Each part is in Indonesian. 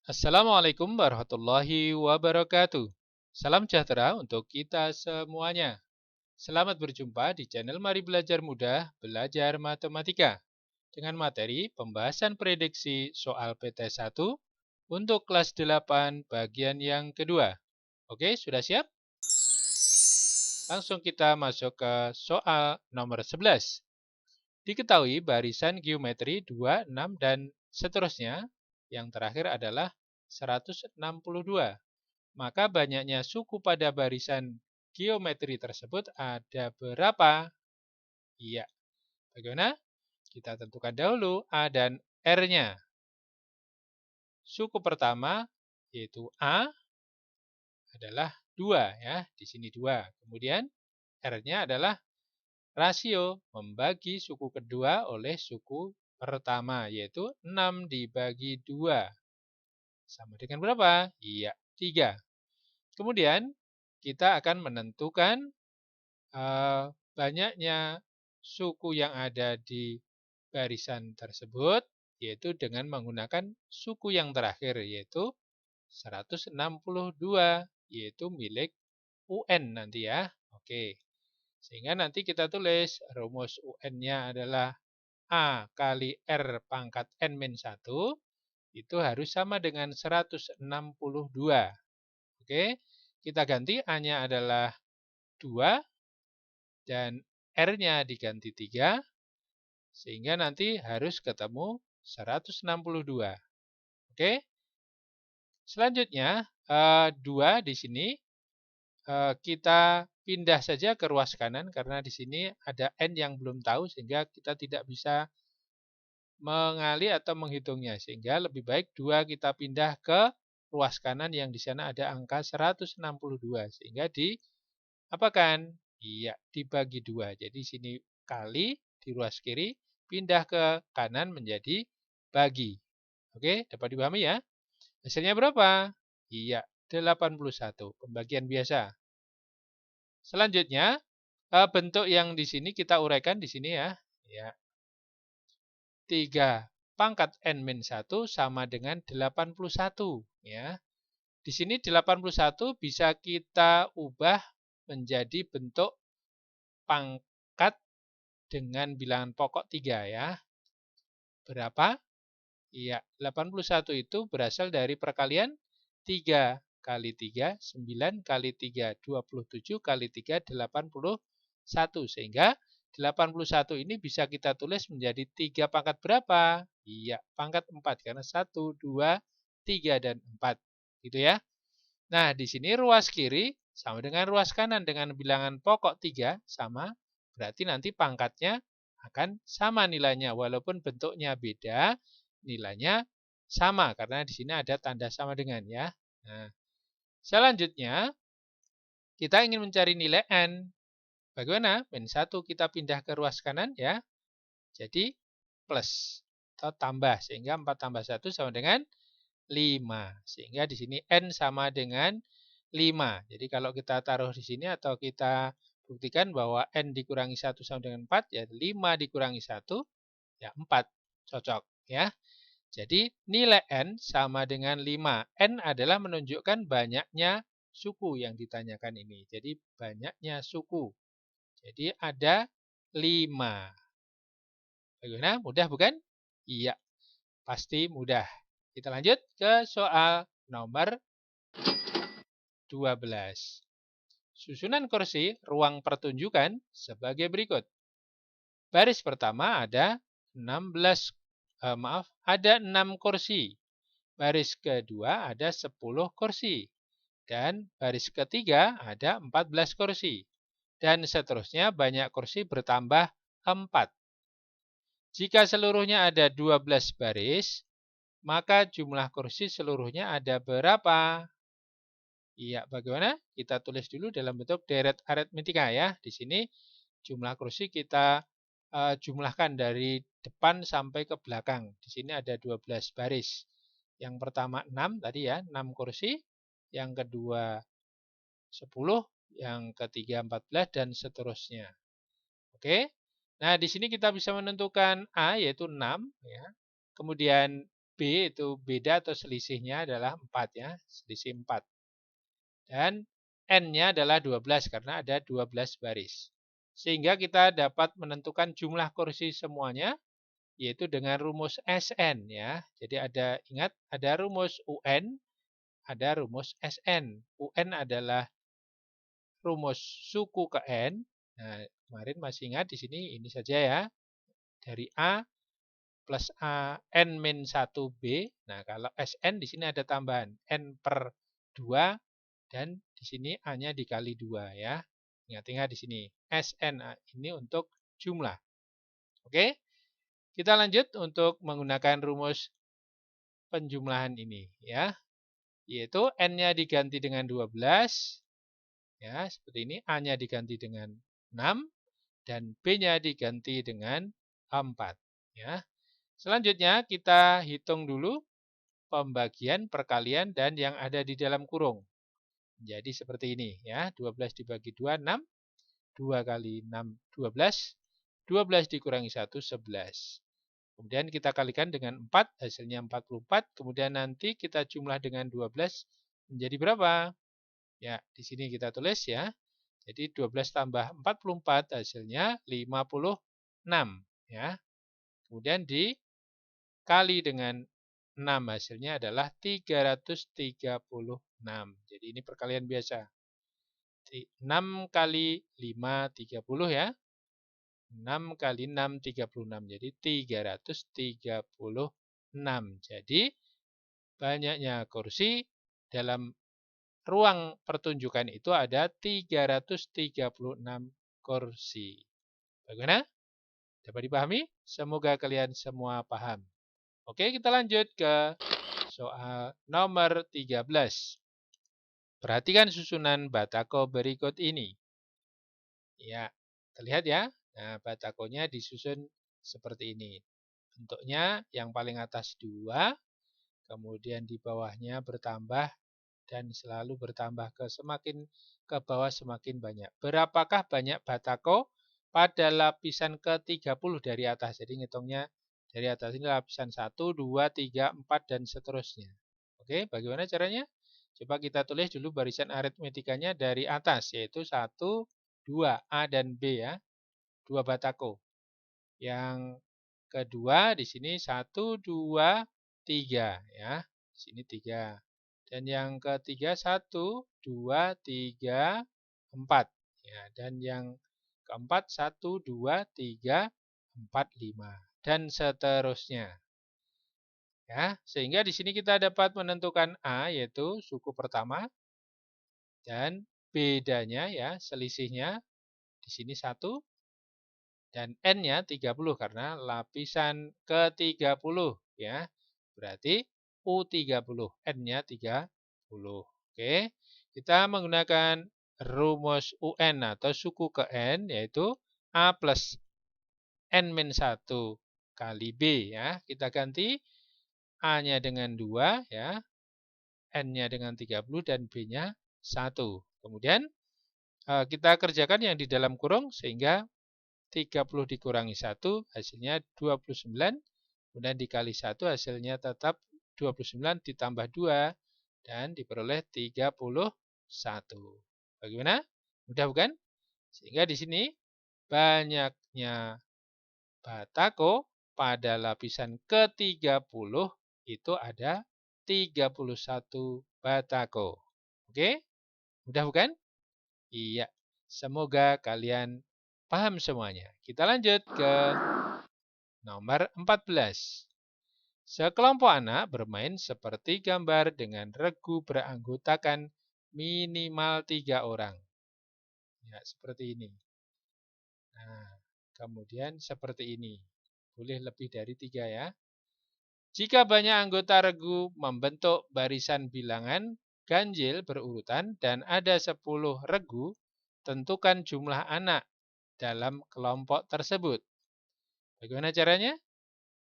Assalamualaikum warahmatullahi wabarakatuh. Salam sejahtera untuk kita semuanya. Selamat berjumpa di channel Mari Belajar Mudah, Belajar Matematika dengan materi pembahasan prediksi soal PT1 untuk kelas 8 bagian yang kedua. Oke, sudah siap? Langsung kita masuk ke soal nomor 11. Diketahui barisan geometri 2, 6, dan seterusnya. Yang terakhir adalah 162. Maka banyaknya suku pada barisan geometri tersebut ada berapa? Iya. Bagaimana? Kita tentukan dahulu A dan R-nya. Suku pertama yaitu A adalah 2 ya, di sini 2. Kemudian R-nya adalah rasio membagi suku kedua oleh suku pertama yaitu 6 dibagi 2. Sama dengan berapa? Iya, 3. Kemudian kita akan menentukan banyaknya suku yang ada di barisan tersebut, yaitu dengan menggunakan suku yang terakhir, yaitu 162, yaitu milik UN nanti ya. Oke, sehingga nanti kita tulis rumus UN-nya adalah A kali R pangkat N-1, itu harus sama dengan 162. Oke, kita ganti A-nya adalah 2, dan R-nya diganti 3, sehingga nanti harus ketemu 162. Oke, selanjutnya 2 di sini kita pindah saja ke ruas kanan karena di sini ada N yang belum tahu sehingga kita tidak bisa mengali atau menghitungnya. Sehingga lebih baik 2 kita pindah ke ruas kanan yang di sana ada angka 162. Sehingga apakan? Iya, dibagi 2. Jadi sini kali di ruas kiri, pindah ke kanan menjadi bagi. Oke, dapat dipahami ya? Hasilnya berapa? Iya, 81. Pembagian biasa. Selanjutnya, bentuk yang di sini kita uraikan di sini ya. Ya. 3 pangkat N-1 sama dengan 81. Ya. Di sini 81 bisa kita ubah menjadi bentuk pangkat dengan bilangan pokok 3 ya. Berapa? Iya, 81 itu berasal dari perkalian 3 kali 3, 9 kali 3, 27 kali 3, 81. Sehingga 81 ini bisa kita tulis menjadi 3 pangkat berapa? Iya, pangkat 4 karena 1, 2, 3, dan 4. Gitu ya. Nah, di sini ruas kiri sama dengan ruas kanan dengan bilangan pokok 3 sama, berarti nanti pangkatnya akan sama nilainya walaupun bentuknya beda, nilainya sama karena di sini ada tanda sama dengan ya. Nah, selanjutnya kita ingin mencari nilai N. Bagaimana? N1 kita pindah ke ruas kanan ya. Jadi plus atau tambah sehingga 4 tambah 1 sama dengan 5. Sehingga di sini N sama dengan 5. Jadi kalau kita taruh di sini atau kita buktikan bahwa N dikurangi 1 sama dengan 4, ya 5 dikurangi 1, ya 4. Cocok ya. Jadi nilai N sama dengan 5. N adalah menunjukkan banyaknya suku yang ditanyakan ini. Jadi banyaknya suku. Jadi ada 5. Bagaimana? Mudah bukan? Iya, pasti mudah. Kita lanjut ke soal nomor 12. Susunan kursi ruang pertunjukan sebagai berikut. Baris pertama ada 16 ada 6 kursi. Baris kedua ada 10 kursi. Dan baris ketiga ada 14 kursi. Dan seterusnya banyak kursi bertambah 4. Jika seluruhnya ada 12 baris, maka jumlah kursi seluruhnya ada berapa? Iya, bagaimana? Kita tulis dulu dalam bentuk deret aritmetika ya. Di sini jumlah kursi kita jumlahkan dari depan sampai ke belakang. Di sini ada 12 baris. Yang pertama 6 tadi ya, 6 kursi. Yang kedua 10, yang ketiga 14 dan seterusnya. Oke. Nah, di sini kita bisa menentukan A yaitu 6 ya. Kemudian B itu beda atau selisihnya adalah 4 ya, selisih 4. Dan N-nya adalah 12 karena ada 12 baris. Sehingga kita dapat menentukan jumlah kursi semuanya yaitu dengan rumus Sn ya. Jadi ingat ada rumus UN, ada rumus Sn. UN adalah rumus suku ke N. Nah, kemarin masih ingat di sini ini saja ya. Dari A plus A N min 1B. Nah, kalau Sn di sini ada tambahan N per 2 dan di sini A-nya dikali 2 ya. Ingat-ingat di sini Sn ini untuk jumlah. Oke. Kita lanjut untuk menggunakan rumus penjumlahan ini ya. Yaitu N-nya diganti dengan 12 ya, seperti ini. A-nya diganti dengan 6 dan B-nya diganti dengan 4 ya. Selanjutnya kita hitung dulu pembagian, perkalian dan yang ada di dalam kurung. Jadi seperti ini ya, 12 dibagi 2 6, 2 kali 6 12, 12 dikurangi 1 11. Kemudian kita kalikan dengan 4, hasilnya 44. Kemudian nanti kita jumlah dengan 12 menjadi berapa? Ya, di sini kita tulis ya. Jadi 12 tambah 44 hasilnya 56 ya. Kemudian dikali dengan 6 hasilnya adalah 336. Jadi ini perkalian biasa. 6 kali 5 30 ya. 6 kali 6, 36. Jadi 336. Jadi banyaknya kursi dalam ruang pertunjukan itu ada 336 kursi. Bagaimana? Dapat dipahami? Semoga kalian semua paham. Oke, kita lanjut ke soal nomor 13. Perhatikan susunan batako berikut ini. Ya, terlihat ya. Nah, batakonya disusun seperti ini. Bentuknya yang paling atas 2, kemudian di bawahnya bertambah dan selalu bertambah semakin ke bawah semakin banyak. Berapakah banyak batako pada lapisan ke-30 dari atas? Jadi ngitungnya dari atas ini lapisan 1, 2, 3, 4 dan seterusnya. Oke, bagaimana caranya? Coba kita tulis dulu barisan aritmetikanya dari atas, yaitu 1, 2, A dan B ya. 2 batako. Yang kedua di sini 1, 2, 3 ya. Di sini 3. Dan yang ketiga 1, 2, 3, 4. Ya, dan yang keempat 1, 2, 3, 4, 5. Dan seterusnya. Ya, sehingga di sini kita dapat menentukan A yaitu suku pertama dan bedanya ya, selisihnya di sini 1 dan N-nya 30 karena lapisan ke-30 ya. Berarti U30, N-nya 30. Oke. Kita menggunakan rumus UN atau suku ke N yaitu A plus N-1 kali B ya. Kita ganti A-nya dengan 2 ya. N-nya dengan 30 dan B-nya 1. Kemudian kita kerjakan yang di dalam kurung sehingga 30 dikurangi 1 hasilnya 29. Kemudian dikali 1 hasilnya tetap 29 ditambah 2 dan diperoleh 31. Bagaimana? Mudah bukan? Sehingga di sini banyaknya batako pada lapisan ke-30 itu ada 31 batako. Oke? Mudah bukan? Iya. Semoga kalian paham semuanya. Kita lanjut ke nomor 14. Sekelompok anak bermain seperti gambar dengan regu beranggotakan minimal 3 orang. Ya, seperti ini. Nah, kemudian seperti ini. Boleh lebih dari 3 ya. Jika banyak anggota regu membentuk barisan bilangan ganjil berurutan dan ada 10 regu, tentukan jumlah anak dalam kelompok tersebut. Bagaimana caranya?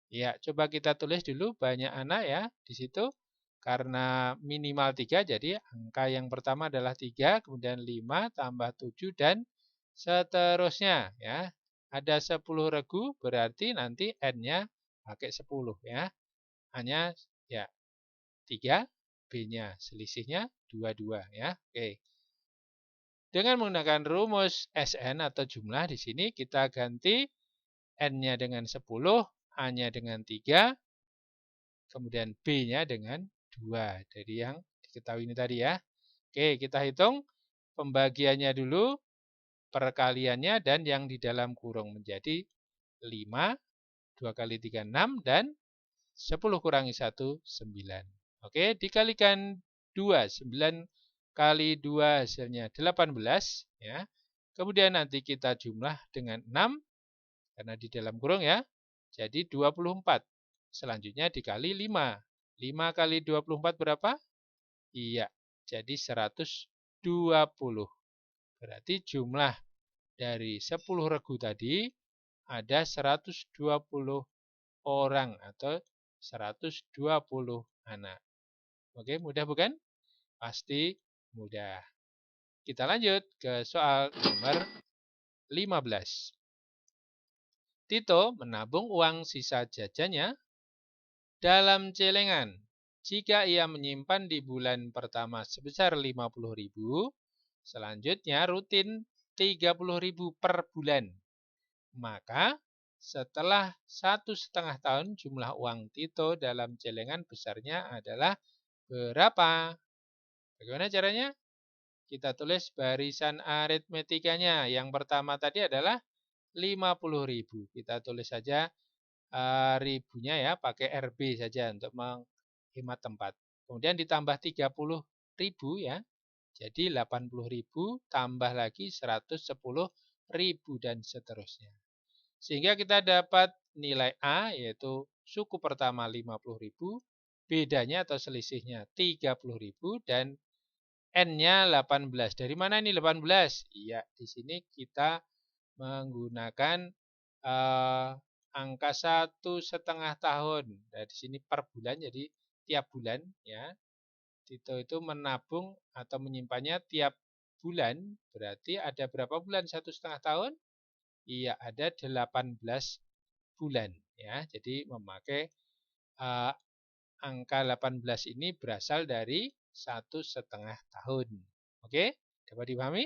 Ya, coba kita tulis dulu banyak anak ya di situ. Karena minimal 3, jadi angka yang pertama adalah 3, kemudian 5 tambah 7 dan seterusnya ya. Ada 10 regu berarti nanti N-nya pakai 10 ya. A-nya ya 3, B-nya selisihnya 22 ya. Oke. Dengan menggunakan rumus SN atau jumlah di sini kita ganti N-nya dengan 10, A-nya dengan 3, kemudian B-nya dengan 2 dari yang diketahui ini tadi ya. Oke, kita hitung pembagiannya dulu, perkaliannya dan yang di dalam kurung menjadi 5, 2 kali 3, 6, dan 10 kurangi 1, 9. Oke, dikalikan 2, 9 kali 2 hasilnya 18. Ya. Kemudian nanti kita jumlah dengan 6, karena di dalam kurung ya, jadi 24. Selanjutnya dikali 5. 5 kali 24 berapa? Iya, jadi 120. Berarti jumlah dari 10 regu tadi ada 120 orang atau 120 anak. Oke, mudah bukan? Pasti mudah. Kita lanjut ke soal nomor 15. Tito menabung uang sisa jajannya dalam celengan. Jika ia menyimpan di bulan pertama sebesar 50.000, selanjutnya rutin 30.000 per bulan. Maka setelah 1,5 tahun jumlah uang Tito dalam celengan besarnya adalah berapa? Bagaimana caranya? Kita tulis barisan aritmetikanya. Yang pertama tadi adalah 50.000. Kita tulis saja ribunya ya, pakai RB saja untuk menghemat tempat. Kemudian ditambah 30.000 ya. Jadi 80.000 tambah lagi 110.000 dan seterusnya. Sehingga kita dapat nilai A yaitu suku pertama 50.000, bedanya atau selisihnya 30.000 dan N-nya 18. Dari mana ini 18? Iya, di sini kita menggunakan angka 1,5 tahun. Nah, di sini per bulan, jadi tiap bulan ya. Tito itu menabung atau menyimpannya tiap bulan. Berarti ada berapa bulan 1,5 tahun? Iya, ada 18 bulan ya. Jadi memakai angka 18 ini berasal dari 1,5 tahun. Oke, dapat dipahami?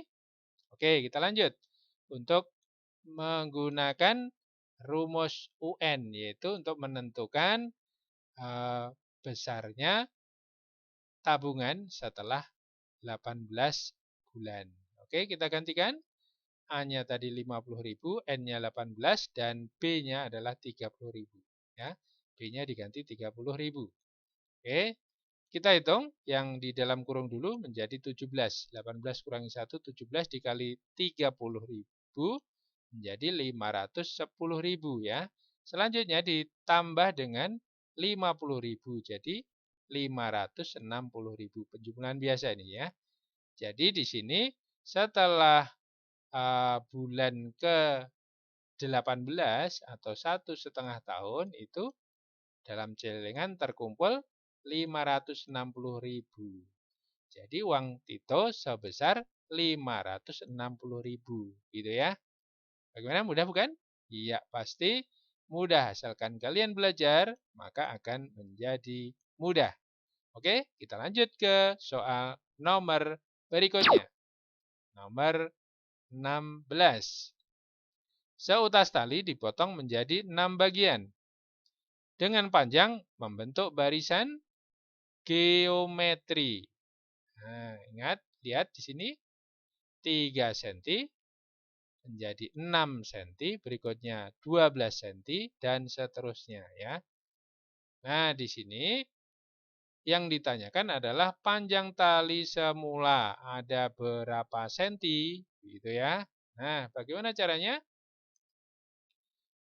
Oke, kita lanjut. Untuk menggunakan rumus UN, yaitu untuk menentukan besarnya tabungan setelah 18 bulan. Oke, kita gantikan. A-nya tadi 50.000, N-nya 18, dan B-nya adalah 30.000. Ya, B-nya diganti 30.000. Oke, kita hitung yang di dalam kurung dulu menjadi 17. 18 kurangi 1, 17 dikali 30.000 menjadi 510.000 ya. Selanjutnya ditambah dengan 50.000 jadi 560.000. Penjumlahan biasa ini ya. Jadi di sini setelah bulan ke-18 atau 1,5 tahun itu dalam celengan terkumpul 560.000. Jadi uang Tito sebesar 560.000 gitu ya. Bagaimana, mudah bukan? Iya, pasti mudah. Asalkan kalian belajar, maka akan menjadi mudah. Oke, kita lanjut ke soal nomor berikutnya. Nomor 16. Seutas tali dipotong menjadi 6 bagian. Dengan panjang membentuk barisan geometri. Nah, ingat, lihat di sini 3 cm menjadi 6 cm, berikutnya 12 cm dan seterusnya ya. Nah, di sini yang ditanyakan adalah panjang tali semula ada berapa senti gitu ya. Nah, bagaimana caranya?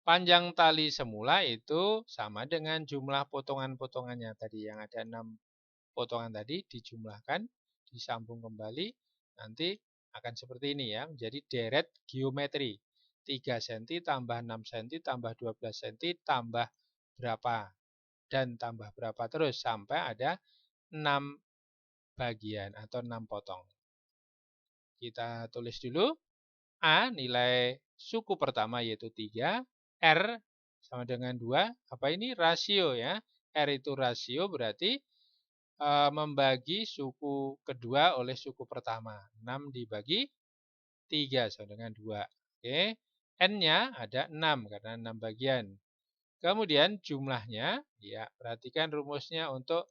Panjang tali semula itu sama dengan jumlah potongan-potongannya tadi yang ada 6 potongan tadi dijumlahkan, disambung kembali, nanti akan seperti ini ya, menjadi deret geometri. 3 cm tambah 6 cm tambah 12 cm tambah berapa dan tambah berapa terus sampai ada 6 bagian atau 6 potong. Kita tulis dulu. A nilai suku pertama yaitu 3, R sama dengan 2. Apa ini? Rasio ya. R itu rasio berarti membagi suku kedua oleh suku pertama. 6 dibagi 3 sama dengan 2. Oke. N-nya ada 6 karena 6 bagian. Kemudian jumlahnya, ya perhatikan rumusnya untuk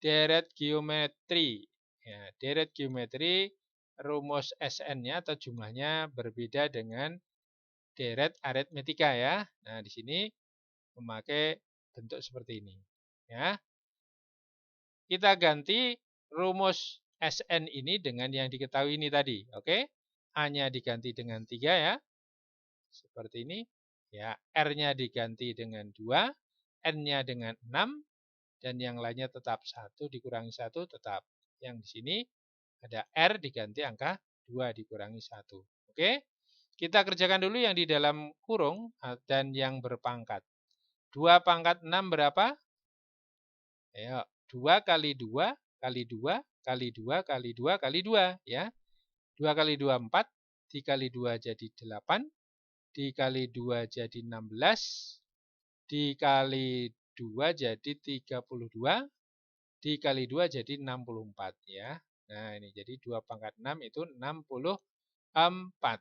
deret geometri. Ya, deret geometri rumus SN-nya atau jumlahnya berbeda dengan deret aritmetika ya. Nah, di sini memakai bentuk seperti ini. Ya. Kita ganti rumus SN ini dengan yang diketahui ini tadi. Oke. A-nya diganti dengan 3 ya. Seperti ini. Ya, R-nya diganti dengan 2, N-nya dengan 6, dan yang lainnya tetap 1 dikurangi 1 tetap. Yang di sini ada R diganti angka 2 dikurangi 1. Oke. Kita kerjakan dulu yang di dalam kurung dan yang berpangkat. 2 pangkat 6 berapa? Ayo, 2 kali 2 kali 2 kali 2 kali 2 kali 2 ya. 2 kali 2 4, dikali 2 jadi 8, dikali 2 jadi 16, dikali 2 jadi 32, dikali 2 jadi 64 ya. Nah, ini jadi 2 pangkat 6 itu 64.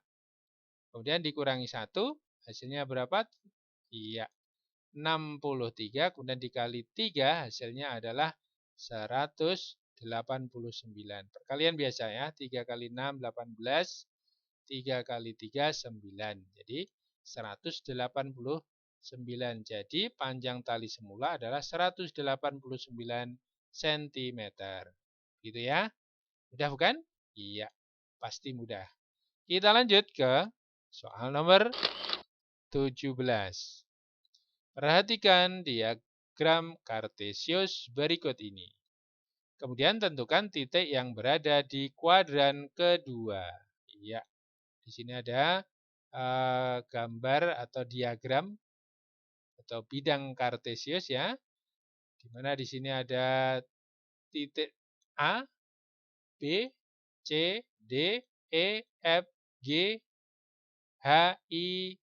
Kemudian dikurangi 1, hasilnya berapa? Iya, 63, kemudian dikali 3, hasilnya adalah 189. Perkalian biasa ya, 3 kali 6, 18, 3 kali 3, 9. Jadi 189. Jadi panjang tali semula adalah 189 cm. Gitu ya. Mudah bukan? Iya, pasti mudah. Kita lanjut ke soal nomor 17. Perhatikan diagram kartesius berikut ini. Kemudian tentukan titik yang berada di kuadran kedua. Iya, di sini ada gambar atau diagram atau bidang kartesius ya. Di mana di sini ada titik A, B, C, D, E, F, G, H, I,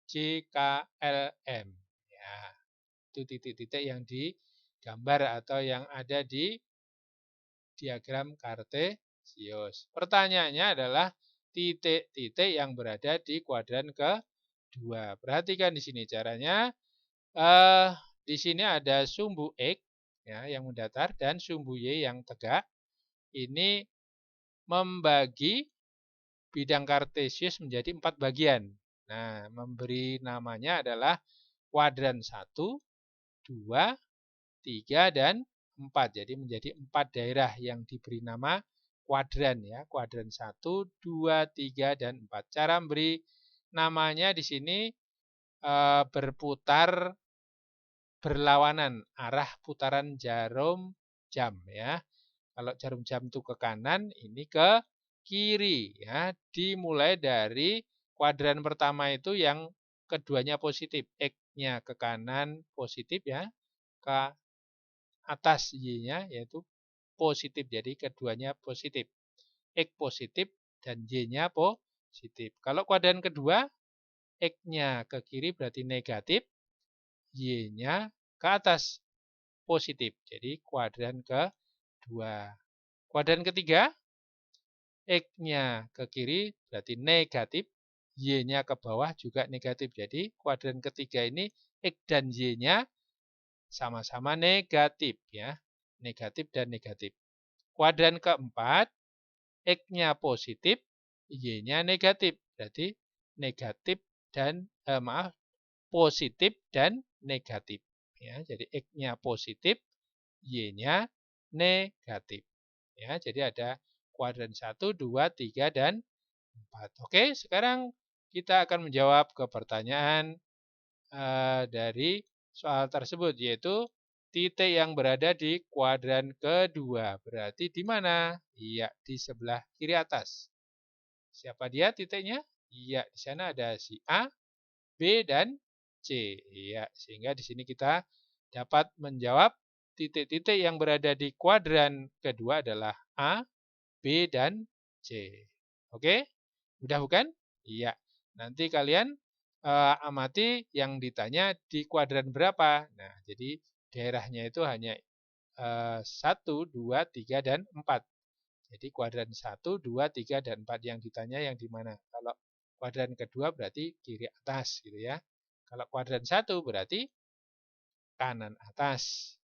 J, K, L, M. Ya, itu titik-titik yang digambar atau yang ada di diagram kartesius. Pertanyaannya adalah titik-titik yang berada di kuadran kedua. Perhatikan di sini caranya. Di sini ada sumbu X ya, yang mendatar dan sumbu Y yang tegak. Ini membagi bidang kartesius menjadi 4 bagian. Nah, memberi namanya adalah kuadran 1, 2, 3, dan 4. Jadi menjadi 4 daerah yang diberi nama kuadran ya. Kuadran 1, 2, 3, dan 4. Cara memberi namanya di sini berputar berlawanan arah putaran jarum jam ya. Kalau jarum jam itu ke kanan, ini ke kiri ya. Dimulai dari kuadran pertama itu yang keduanya positif. X-nya ke kanan positif ya. Ke atas Y-nya yaitu positif. Jadi keduanya positif. X positif dan Y-nya positif. Kalau kuadran kedua, X-nya ke kiri berarti negatif. Y-nya ke atas positif. Jadi kuadran kedua. Kuadran ketiga, X-nya ke kiri berarti negatif. Y-nya ke bawah juga negatif. Jadi kuadran ketiga ini X dan Y-nya sama-sama negatif ya. Negatif dan negatif. Kuadran keempat, X-nya positif, Y-nya negatif. Berarti negatif dan positif dan negatif. Ya, jadi X-nya positif, Y-nya negatif. Ya, jadi ada kuadran 1, 2, 3, dan 4. Oke, sekarang kita akan menjawab ke pertanyaan dari soal tersebut, yaitu titik yang berada di kuadran kedua. Berarti di mana? Iya, di sebelah kiri atas. Siapa dia titiknya? Iya, di sana ada si A, B, dan C. Iya, sehingga di sini kita dapat menjawab titik-titik yang berada di kuadran kedua adalah A, B, dan C. Oke? Mudah bukan? Iya. Nanti kalian amati yang ditanya di kuadran berapa. Nah, jadi daerahnya itu hanya 1, 2, 3, dan 4. Jadi kuadran 1, 2, 3, dan 4 yang ditanya yang di mana. Kalau kuadran kedua berarti kiri atas gitu ya. Kalau kuadran 1 berarti kanan atas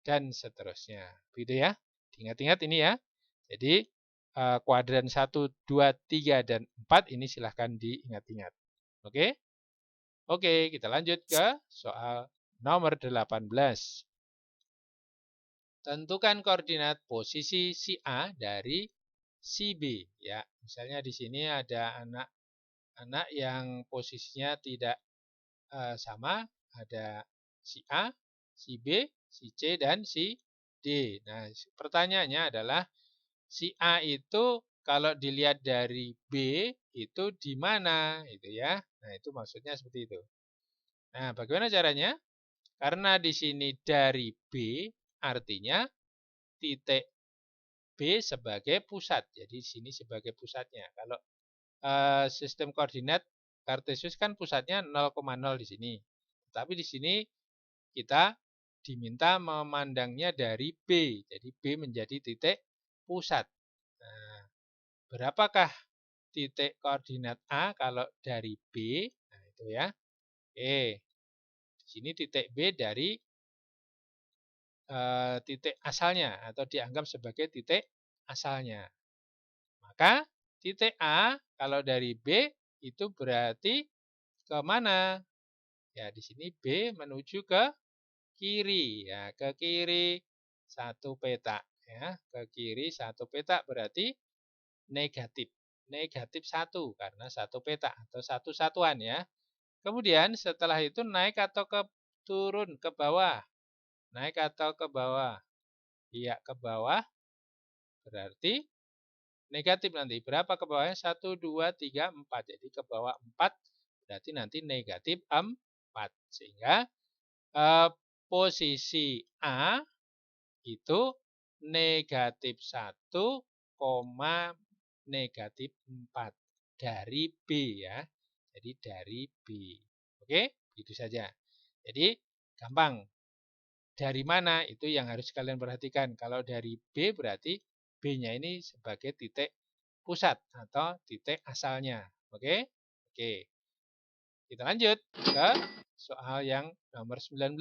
dan seterusnya. Begitu ya. Ingat-ingat ini ya. Jadi kuadran 1, 2, 3, dan 4 ini silahkan diingat-ingat. Oke? Oke, kita lanjut ke soal nomor 18. Tentukan koordinat posisi si A dari si B. Ya, misalnya di sini ada anak-anak yang posisinya tidak sama, ada si A, si B, si C, dan si D. Nah, pertanyaannya adalah si A itu kalau dilihat dari B itu di mana, itu ya. Nah, itu maksudnya seperti itu. Nah, bagaimana caranya? Karena di sini dari B artinya titik B sebagai pusat. Jadi di sini sebagai pusatnya. Kalau sistem koordinat Kartesius kan pusatnya 0,0 di sini. Tapi di sini kita diminta memandangnya dari B. Jadi B menjadi titik pusat. Nah, berapakah titik koordinat A kalau dari B? Nah, itu ya. Oke. Di sini titik B dari titik asalnya atau dianggap sebagai titik asalnya. Maka titik A kalau dari B itu berarti ke mana? Ya, di sini B menuju ke kiri ya, ke kiri satu petak ya, ke kiri satu petak berarti negatif. Negatif 1 karena satu petak atau satu satuan ya. Kemudian setelah itu naik atau turun ke bawah. Naik atau ke bawah. Iya, ke bawah berarti negatif nanti. Berapa ke bawahnya? 1, 2, 3, 4. Jadi ke bawah 4 berarti nanti negatif 4. Sehingga posisi A itu negatif 1, negatif 4 dari B ya. Jadi dari B. Oke, begitu saja. Jadi gampang. Dari mana itu yang harus kalian perhatikan. Kalau dari B berarti B-nya ini sebagai titik pusat atau titik asalnya. Oke? Oke. Kita lanjut ke soal yang nomor 19.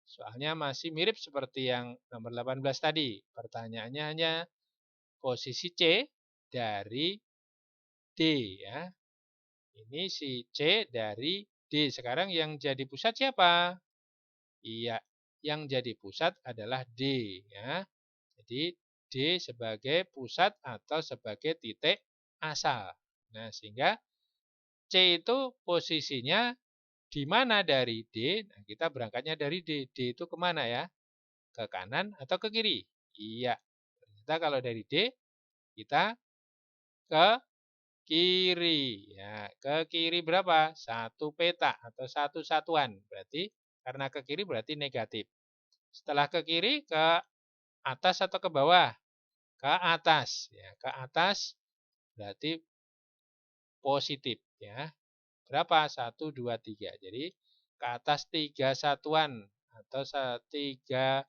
Soalnya masih mirip seperti yang nomor 18 tadi. Pertanyaannya hanya posisi C dari D ya. Ini si C dari D. Sekarang yang jadi pusat siapa? Iya, yang jadi pusat adalah D ya. Jadi D sebagai pusat atau sebagai titik asal. Nah, sehingga C itu posisinya di mana dari D? Nah, kita berangkatnya dari D. D itu kemana ya? Ke kanan atau ke kiri? Iya. Ternyata kalau dari D, kita ke kiri. Ya, ke kiri berapa? Satu petak atau satu satuan. Berarti karena ke kiri berarti negatif. Setelah ke kiri, ke atas atau ke bawah? Ke atas. Ya, ke atas berarti positif. Ya. Berapa? 1, 2, 3. Jadi ke atas 3 satuan atau 3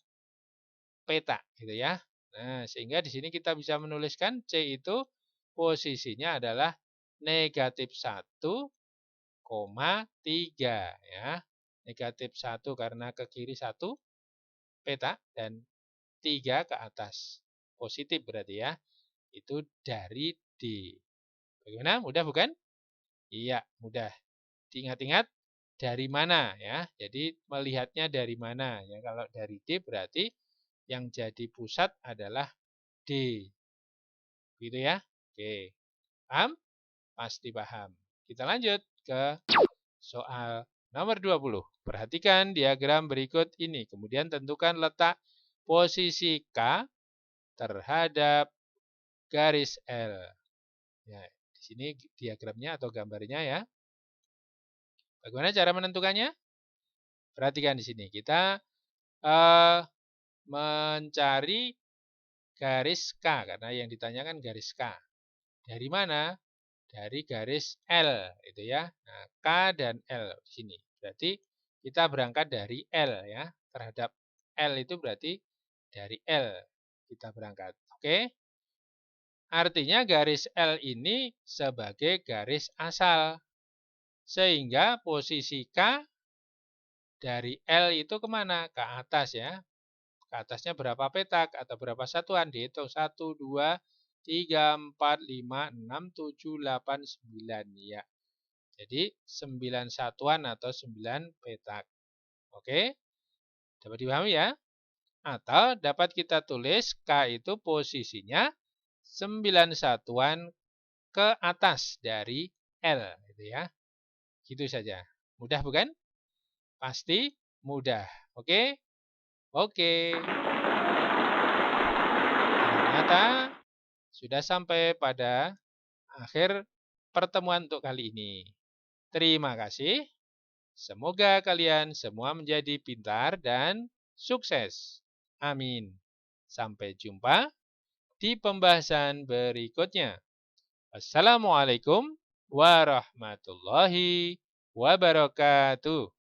petak gitu ya. Nah, sehingga di sini kita bisa menuliskan C itu posisinya adalah negatif 1, 3 ya. Negatif 1 karena ke kiri 1 petak dan 3 ke atas. Positif berarti ya. Itu dari D. Bagaimana? Mudah bukan? Iya, mudah. Diingat-ingat dari mana ya. Jadi melihatnya dari mana ya. Kalau dari D berarti yang jadi pusat adalah D. Gitu ya. Oke. Paham? Pasti paham. Kita lanjut ke soal nomor 20. Perhatikan diagram berikut ini. Kemudian tentukan letak posisi K terhadap garis L. Ya, di sini diagramnya atau gambarnya ya. Bagaimana cara menentukannya? Perhatikan di sini. Kita mencari garis K karena yang ditanyakan garis K. Dari mana? Dari garis L itu ya. Nah, K dan L di sini. Berarti kita berangkat dari L ya. Terhadap L itu berarti dari L kita berangkat. Oke? Artinya garis L ini sebagai garis asal. Sehingga posisi K dari L itu kemana? Ke atas ya. Ke atasnya berapa petak atau berapa satuan? Dihitung 1, 2, 3, 4, 5, 6, 7, 8, 9. Ya. Jadi 9 satuan atau 9 petak. Oke? Dapat dipahami ya? Atau dapat kita tulis K itu posisinya 9 satuan ke atas dari L. Gitu ya. Gitu saja. Mudah bukan? Pasti mudah. Oke? Oke. Ternyata sudah sampai pada akhir pertemuan untuk kali ini. Terima kasih. Semoga kalian semua menjadi pintar dan sukses. Amin. Sampai jumpa di pembahasan berikutnya. Assalamualaikum warahmatullahi wabarakatuh.